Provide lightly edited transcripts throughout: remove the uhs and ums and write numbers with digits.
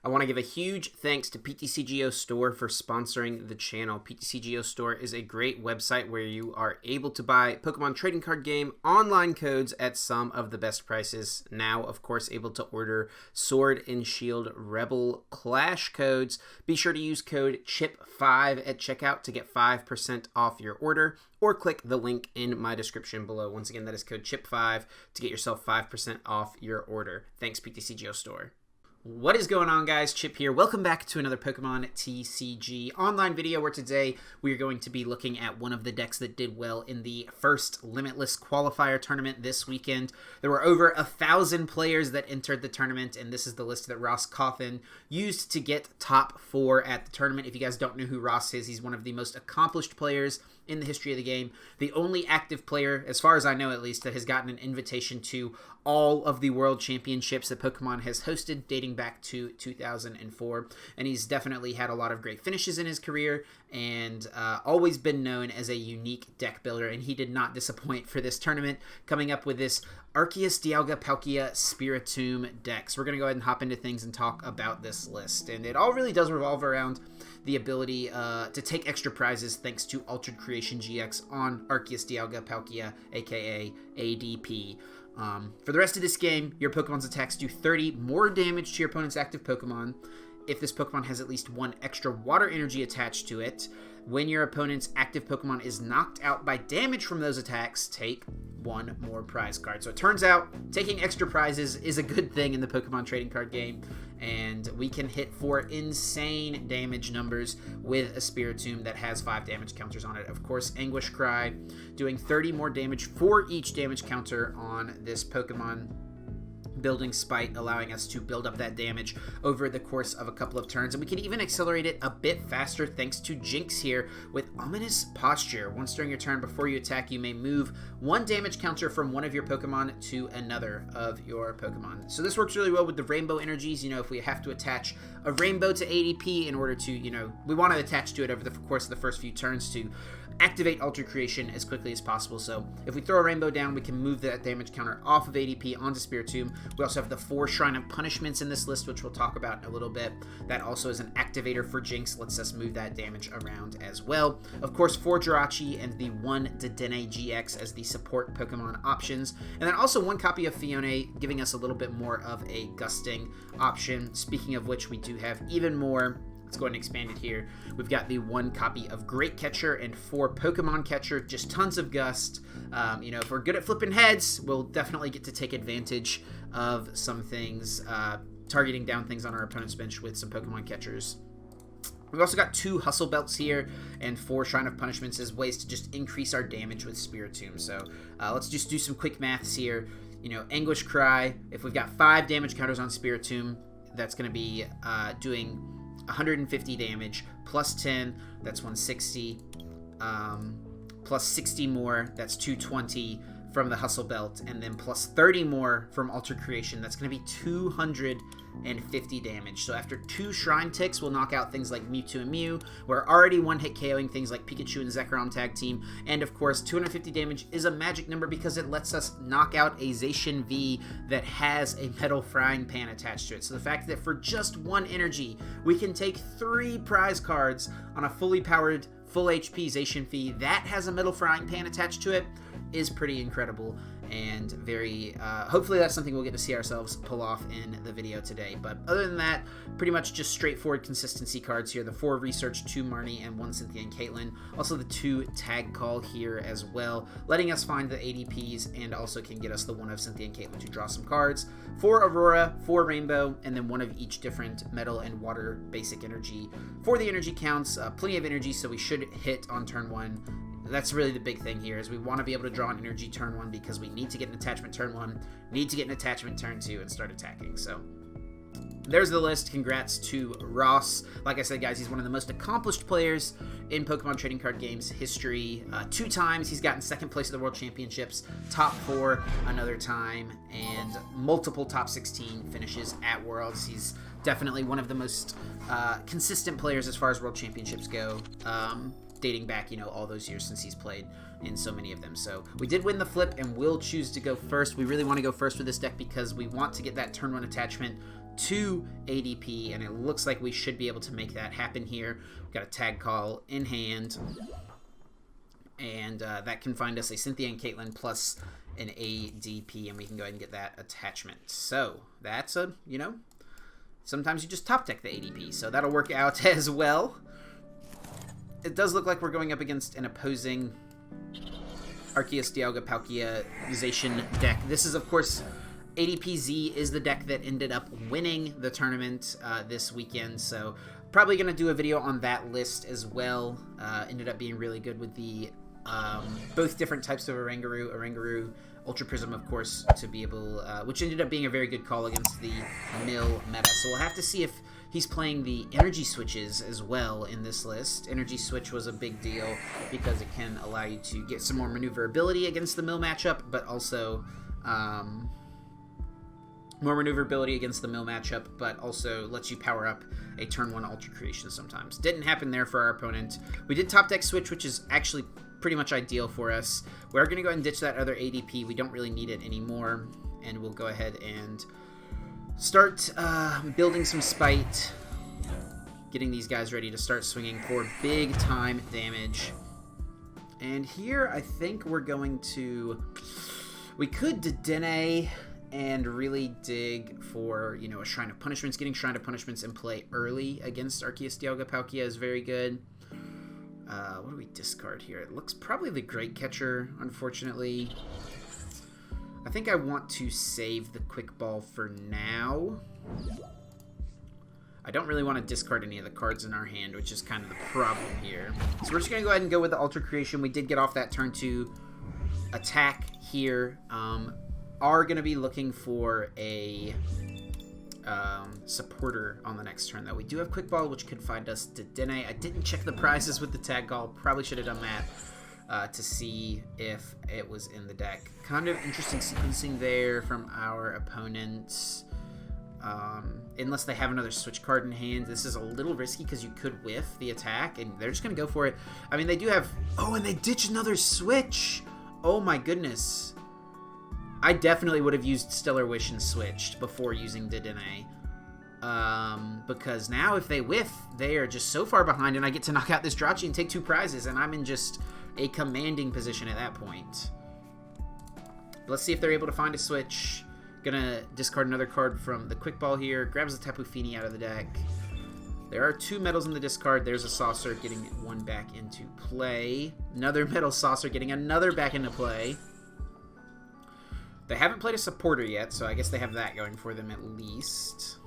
I want to give a huge thanks to PTCGO Store for sponsoring the channel. PTCGO Store is a great website where you are able to buy Pokemon trading card game online codes at some of the best prices. Now, of course, able to order Sword and Shield Rebel Clash codes. Be sure to use code CHIP5 at checkout to get 5% off your order, or click the link in my description below. Once again, that is code CHIP5 to get yourself 5% off your order. Thanks, PTCGO Store. What is going on, guys? Chip here. Welcome back to another Pokemon TCG online video where today we are going to be looking at one of the decks that did well in the first Limitless Qualifier tournament this weekend. There were over 1,000 players that entered the tournament, and this is the list that Ross Cawthon used to get top 4 at the tournament. If you guys don't know who Ross is, he's one of the most accomplished players in the history of the game. The only active player, as far as I know at least, that has gotten an invitation to all of the World Championships that Pokemon has hosted, dating back to 2004. And he's definitely had a lot of great finishes in his career, and always been known as a unique deck builder, and he did not disappoint for this tournament, coming up with this Arceus, Dialga, Palkia, Spiritomb deck. So we're going to go ahead and hop into things and talk about this list. And it all really does revolve around the ability to take extra prizes thanks to Altered Creation GX on Arceus, Dialga, Palkia, aka ADP. For the rest of this game, your Pokemon's attacks do 30 more damage to your opponent's active Pokemon if this Pokemon has at least 1 extra water energy attached to it. When your opponent's active Pokemon is knocked out by damage from those attacks, take 1 more prize card. So it turns out taking extra prizes is a good thing in the Pokemon trading card game, and we can hit for insane damage numbers with a Spiritomb that has 5 damage counters on it. Of course, Anguish Cry doing 30 more damage for each damage counter on this Pokemon, building Spite, allowing us to build up that damage over the course of a couple of turns. And we can even accelerate it a bit faster thanks to Jynx here with Ominous Posture. Once during your turn before you attack, you may move 1 damage counter from one of your Pokemon to another of your Pokemon. So this works really well with the Rainbow Energies. You know, if we have to attach a Rainbow to ADP in order to, you know, we want to attach to it over the course of the first few turns to activate Altered Creation as quickly as possible. So if we throw a Rainbow down, we can move that damage counter off of ADP onto Spiritomb. We also have the 4 Shrine of Punishments in this list, which we'll talk about in a little bit. That also is an activator for Jynx, lets us move that damage around as well. Of course, 4 Jirachi and the 1 Dedenne-GX as the support Pokemon options. And then also 1 copy of Phione, giving us a little bit more of a gusting option. Speaking of which, we do have even more. Let's go ahead and expand it here. We've got the 1 copy of Great Catcher and 4 Pokemon Catcher, just tons of gust. You know, if we're good at flipping heads, we'll definitely get to take advantage of some things, targeting down things on our opponent's bench with some Pokemon Catchers. We've also got 2 Hustle Belts here and 4 Shrine of Punishments as ways to just increase our damage with Spiritomb. So let's just do some quick maths here. You know, Anguish Cry, if we've got 5 damage counters on Spiritomb, that's going to be doing 150 damage, plus 10, that's 160, plus 60 more, that's 220 from the Hustle Belt, and then plus 30 more from Altered Creation, that's going to be 250 damage. So after 2 Shrine ticks, we'll knock out things like Mewtwo and Mew. We're already one-hit KOing things like Pikachu and Zekrom Tag Team, and of course 250 damage is a magic number because it lets us knock out a Zacian V that has a Metal Frying Pan attached to it. So the fact that for just 1 energy, we can take 3 prize cards on a fully powered, full HP Zacian V that has a Metal Frying Pan attached to it is pretty incredible, and very hopefully that's something we'll get to see ourselves pull off in the video today. But other than that, pretty much just straightforward consistency cards here. The 4 Research, 2 Marnie, and 1 Cynthia and Caitlin. Also the 2 Tag Call here as well, letting us find the ADPs, and also can get us the 1 of Cynthia and Caitlin to draw some cards. 4 Aurora, 4 Rainbow, and then 1 of each different metal and water basic energy. For the energy counts, plenty of energy, so we should hit on turn 1. That's really the big thing here, is we want to be able to draw an energy turn 1 because we need to get an attachment turn 1, need to get an attachment turn 2, and start attacking. So there's the list. Congrats to Ross. Like I said, guys, he's one of the most accomplished players in Pokemon trading card games history. 2 times he's gotten 2nd place at the World Championships, top 4 another time, and multiple top 16 finishes at Worlds. He's definitely one of the most consistent players as far as World Championships go. Dating back, you know, all those years since he's played in so many of them. So we did win the flip, and we'll choose to go first. We really want to go first with this deck because we want to get that turn 1 attachment to ADP, and it looks like we should be able to make that happen here. We've got a Tag Call in hand, and that can find us a Cynthia and Caitlin plus an ADP, and we can go ahead and get that attachment. So that's a, you know, sometimes you just top deck the ADP, so that'll work out as well. It does look like we're going up against an opposing Arceus, Dialga, Palkia-GX deck. This is, of course, ADP-Z is the deck that ended up winning the tournament this weekend, so probably going to do a video on that list as well. Ended up being really good with the both different types of Oranguru, Ultra Prism, of course, to be able, which ended up being a very good call against the Mill meta. So we'll have to see if he's playing the energy switches as well in this list. Energy switch was a big deal because it can allow you to get some more maneuverability against the Mill matchup, but also more maneuverability against the Mill matchup, but also lets you power up a turn 1 Ultra Creation sometimes. Didn't happen there for our opponent. We did top deck switch, which is actually pretty much ideal for us. We're going to go ahead and ditch that other ADP. We don't really need it anymore, and we'll go ahead and start building some spite, getting these guys ready to start swinging for big time damage. And here I think we're going to, we could Dedenne and really dig for, you know, a Shrine of Punishments. Getting Shrine of Punishments in play early against Arceus, Dialga, Palkia is very good. What do we discard here? It looks probably the Great Catcher, unfortunately. I think I want to save the Quick Ball for now. I don't really want to discard any of the cards in our hand, which is kind of the problem here. So we're just going to go ahead and go with the Ultra Creation. We did get off that turn 2 attack here. Are going to be looking for a supporter on the next turn, though. We do have Quick Ball, which could find us Dedenne. I didn't check the prizes with the Tag Call. Probably should have done that to see if it was in the deck. Kind of interesting sequencing there from our opponents. Unless they have another switch card in hand. This is a little risky because you could whiff the attack, and they're just going to go for it. I mean, they do have... Oh, and they ditch another switch! Oh my goodness. I definitely would have used Stellar Wish and switched before using Dedenne. Because now if they whiff, they are just so far behind, and I get to knock out this Jirachi and take 2 prizes, and I'm in just a commanding position at that point. Let's see if they're able to find a switch. Gonna discard another card from the Quick Ball here. Grabs the Tapu Fini out of the deck. There are 2 metals in the discard. There's a Saucer getting 1 back into play. Another Metal Saucer getting another back into play. They haven't played a supporter yet, so I guess they have that going for them at least.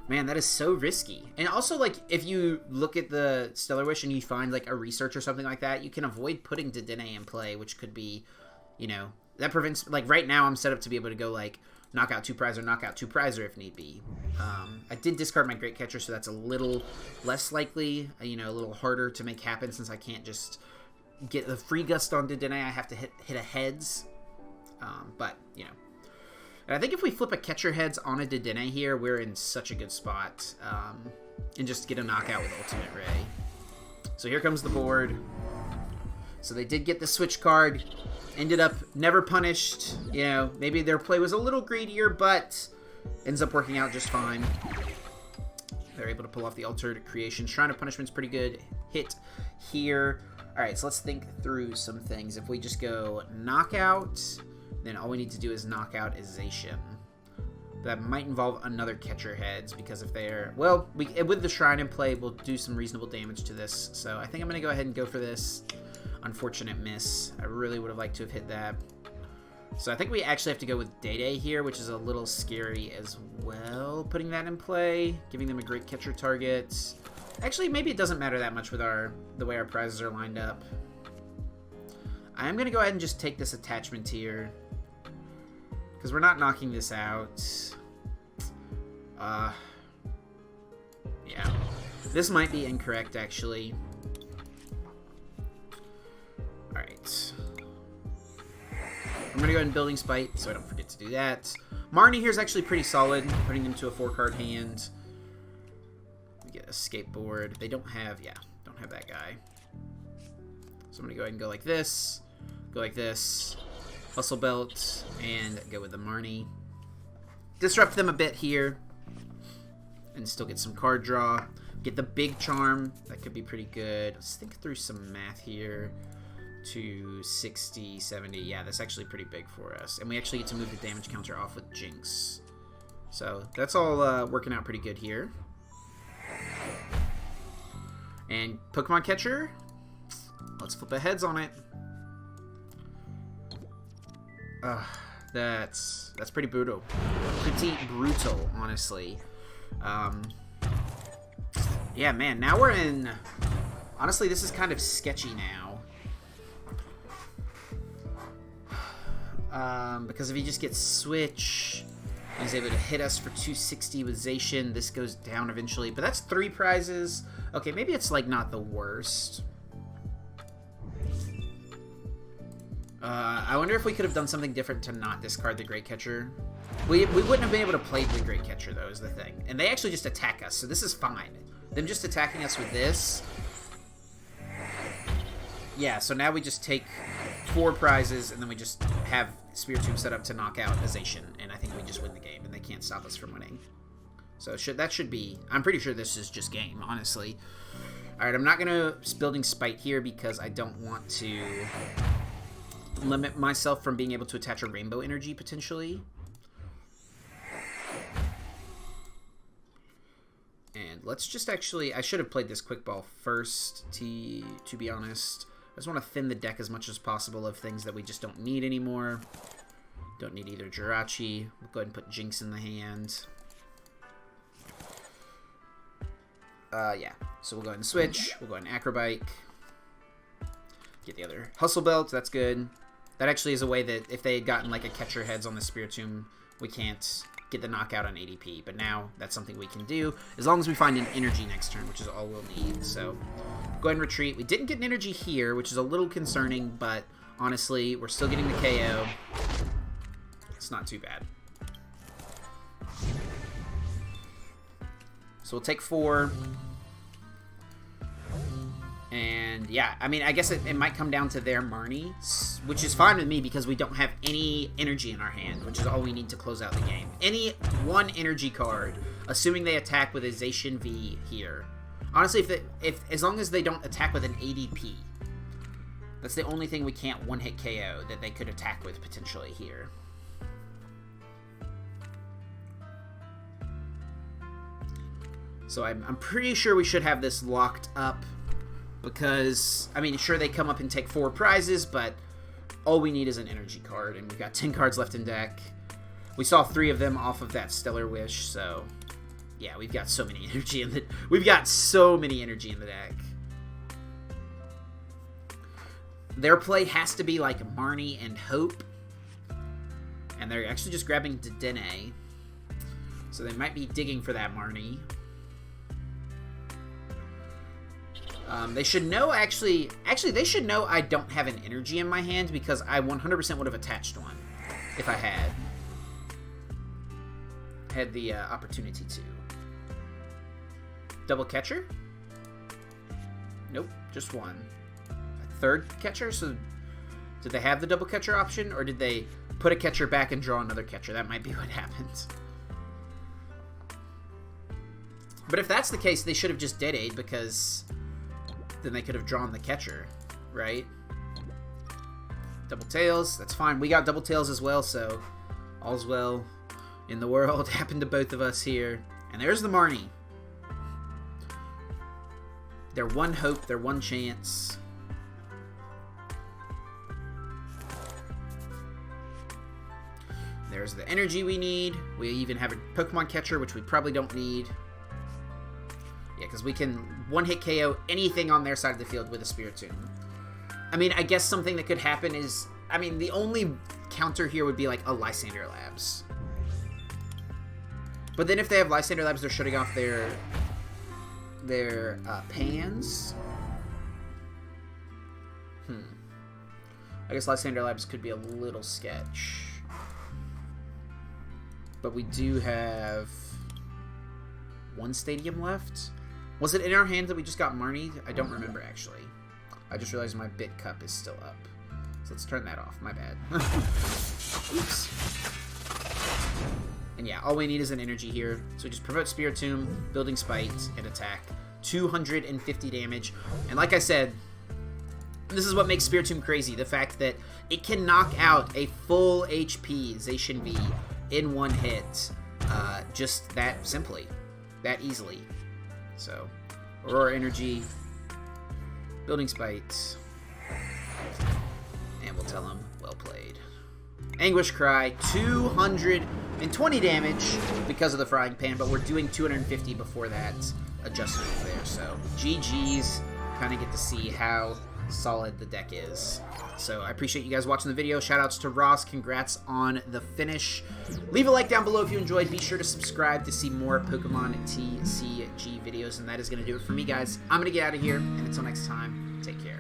Man, that is so risky. And also, like, if you look at the Stellar Wish and you find, like, a research or something like that, you can avoid putting Dedenne in play, which could be, you know, that prevents, like, right now I'm set up to be able to go, like, knock out 2 prizer, knock out 2 prizer if need be. I did discard my Great Catcher, so that's a little less likely, you know, a little harder to make happen since I can't just get the free gust on Dedenne. I have to hit a heads. But, you know. And I think if we flip a catcher heads on a Dedenne here, we're in such a good spot. And just get a knockout with Ultimate Ray. So here comes the board. So they did get the switch card. Ended up never punished. You know, maybe their play was a little greedier, but ends up working out just fine. They're able to pull off the Altered Creation. Shrine of Punishment's pretty good hit here. Alright, so let's think through some things. If we just go knockout, then all we need to do is knock out Ization. That might involve another catcher heads, because if they're... Well, with the Shrine in play, we'll do some reasonable damage to this. So I think I'm going to go ahead and go for this. Unfortunate miss. I really would have liked to have hit that. So I think we actually have to go with Dedenne here, which is a little scary as well. Putting that in play, giving them a Great Catcher target. Actually, maybe it doesn't matter that much with the way our prizes are lined up. I am going to go ahead and just take this attachment here, because we're not knocking this out. Yeah. This might be incorrect, actually. Alright. I'm going to go ahead and Building Spite, so I don't forget to do that. Marnie here is actually pretty solid, putting them to a 4-card hand. We get Escape Board. They don't have, don't have that guy. So I'm going to go ahead and go like this, Hustle Belt, and go with the Marnie. disrupt them a bit here. And still get some card draw. Get the Big Charm. That could be pretty good. Let's think through some math here. 260, 70. Yeah, that's actually pretty big for us. And we actually get to move the damage counter off with Jynx. So that's all working out pretty good here. And Pokemon Catcher. Let's flip a heads on it. That's pretty brutal. Pretty brutal, honestly. Yeah, man, now we're in... Honestly, this is kind of sketchy now. Because if he just gets Switch, he's able to hit us for 260 with Zacian. This goes down eventually, but that's 3 prizes. Okay, maybe it's, like, not the worst. I wonder if we could have done something different to not discard the Great Catcher. We wouldn't have been able to play the Great Catcher, though, is the thing. And they actually just attack us, so this is fine. Them just attacking us with this. Yeah, so now we just take 4 prizes, and then we just have Spiritomb set up to knock out a Zacian, and I think we just win the game, and they can't stop us from winning. So that should be... I'm pretty sure this is just game, honestly. Alright, I'm not going to Building Spite here because I don't want to limit myself from being able to attach a Rainbow Energy, potentially. And let's just actually... I should have played this Quick Ball first, to be honest. I just want to thin the deck as much as possible of things that we just don't need anymore. Don't need either Jirachi. We'll go ahead and put Jynx in the hand. Yeah. So we'll go ahead and switch. We'll go ahead and Acro Bike. Get the other Hustle Belt. That's good. That actually is a way that if they had gotten like a catcher heads on the Spiritomb, we can't get the knockout on ADP. But now that's something we can do as long as we find an energy next turn, which is all we'll need. So go ahead and retreat. We didn't get an energy here, which is a little concerning, but honestly, we're still getting the KO. It's not too bad. So we'll take 4. And yeah, I mean, I guess it might come down to their Marnie, which is fine with me because we don't have any energy in our hand, which is all we need to close out the game. Any one energy card, assuming they attack with a Zacian V here. Honestly, if as long as they don't attack with an ADP, that's the only thing we can't one-hit KO that they could attack with potentially here. So I'm pretty sure we should have this locked up. Because, I mean, sure, they come up and take 4 prizes, but all we need is an energy card, and we've got 10 cards left in deck. We saw 3 of them off of that Stellar Wish, so yeah, we've got so many energy in the deck. Their play has to be like Marnie and Hope, and they're actually just grabbing Dedenne, so they might be digging for that Marnie. They should know, actually, they should know I don't have an energy in my hand because I 100% would have attached one if I had the opportunity to. Double catcher? Nope, just one. A third catcher? So did they have the double catcher option, or did they put a catcher back and draw another catcher? That might be what happened. But if that's the case, they should have just dead-aid because then they could have drawn the catcher, right? Double tails, that's fine. We got double tails as well, so all's well in the world. Happened to both of us here. And there's the Marnie. Their one hope, their one chance. There's the energy we need. We even have a Pokemon Catcher, which we probably don't need. Yeah, because we can one-hit KO anything on their side of the field with a Spiritomb. I mean, I guess something that could happen is... I mean, the only counter here would be like a Lysander Labs. But then if they have Lysander Labs, they're shutting off their Pans. I guess Lysander Labs could be a little sketch. But we do have 1 stadium left. Was it in our hand that we just got Marnie? I don't remember, actually. I just realized my bit cup is still up. So let's turn that off. My bad. Oops. And yeah, all we need is an energy here. So we just promote Spiritomb, Building Spite, and attack. 250 damage. And like I said, this is what makes Spiritomb crazy. The fact that it can knock out a full HP Zacian V in one hit. Just that simply. That easily. So, Aurora Energy, Building Spite, and we'll tell him, well played. Anguish Cry, 220 damage because of the frying pan, but we're doing 250 before that adjustment there. So, GG's, kind of get to see how solid the deck is. So I appreciate you guys watching the video. Shoutouts to Ross. Congrats on the finish. Leave a like down below if you enjoyed. Be sure to subscribe to see more Pokemon TCG videos. And that is going to do it for me, guys. I'm going to get out of here. And until next time, take care.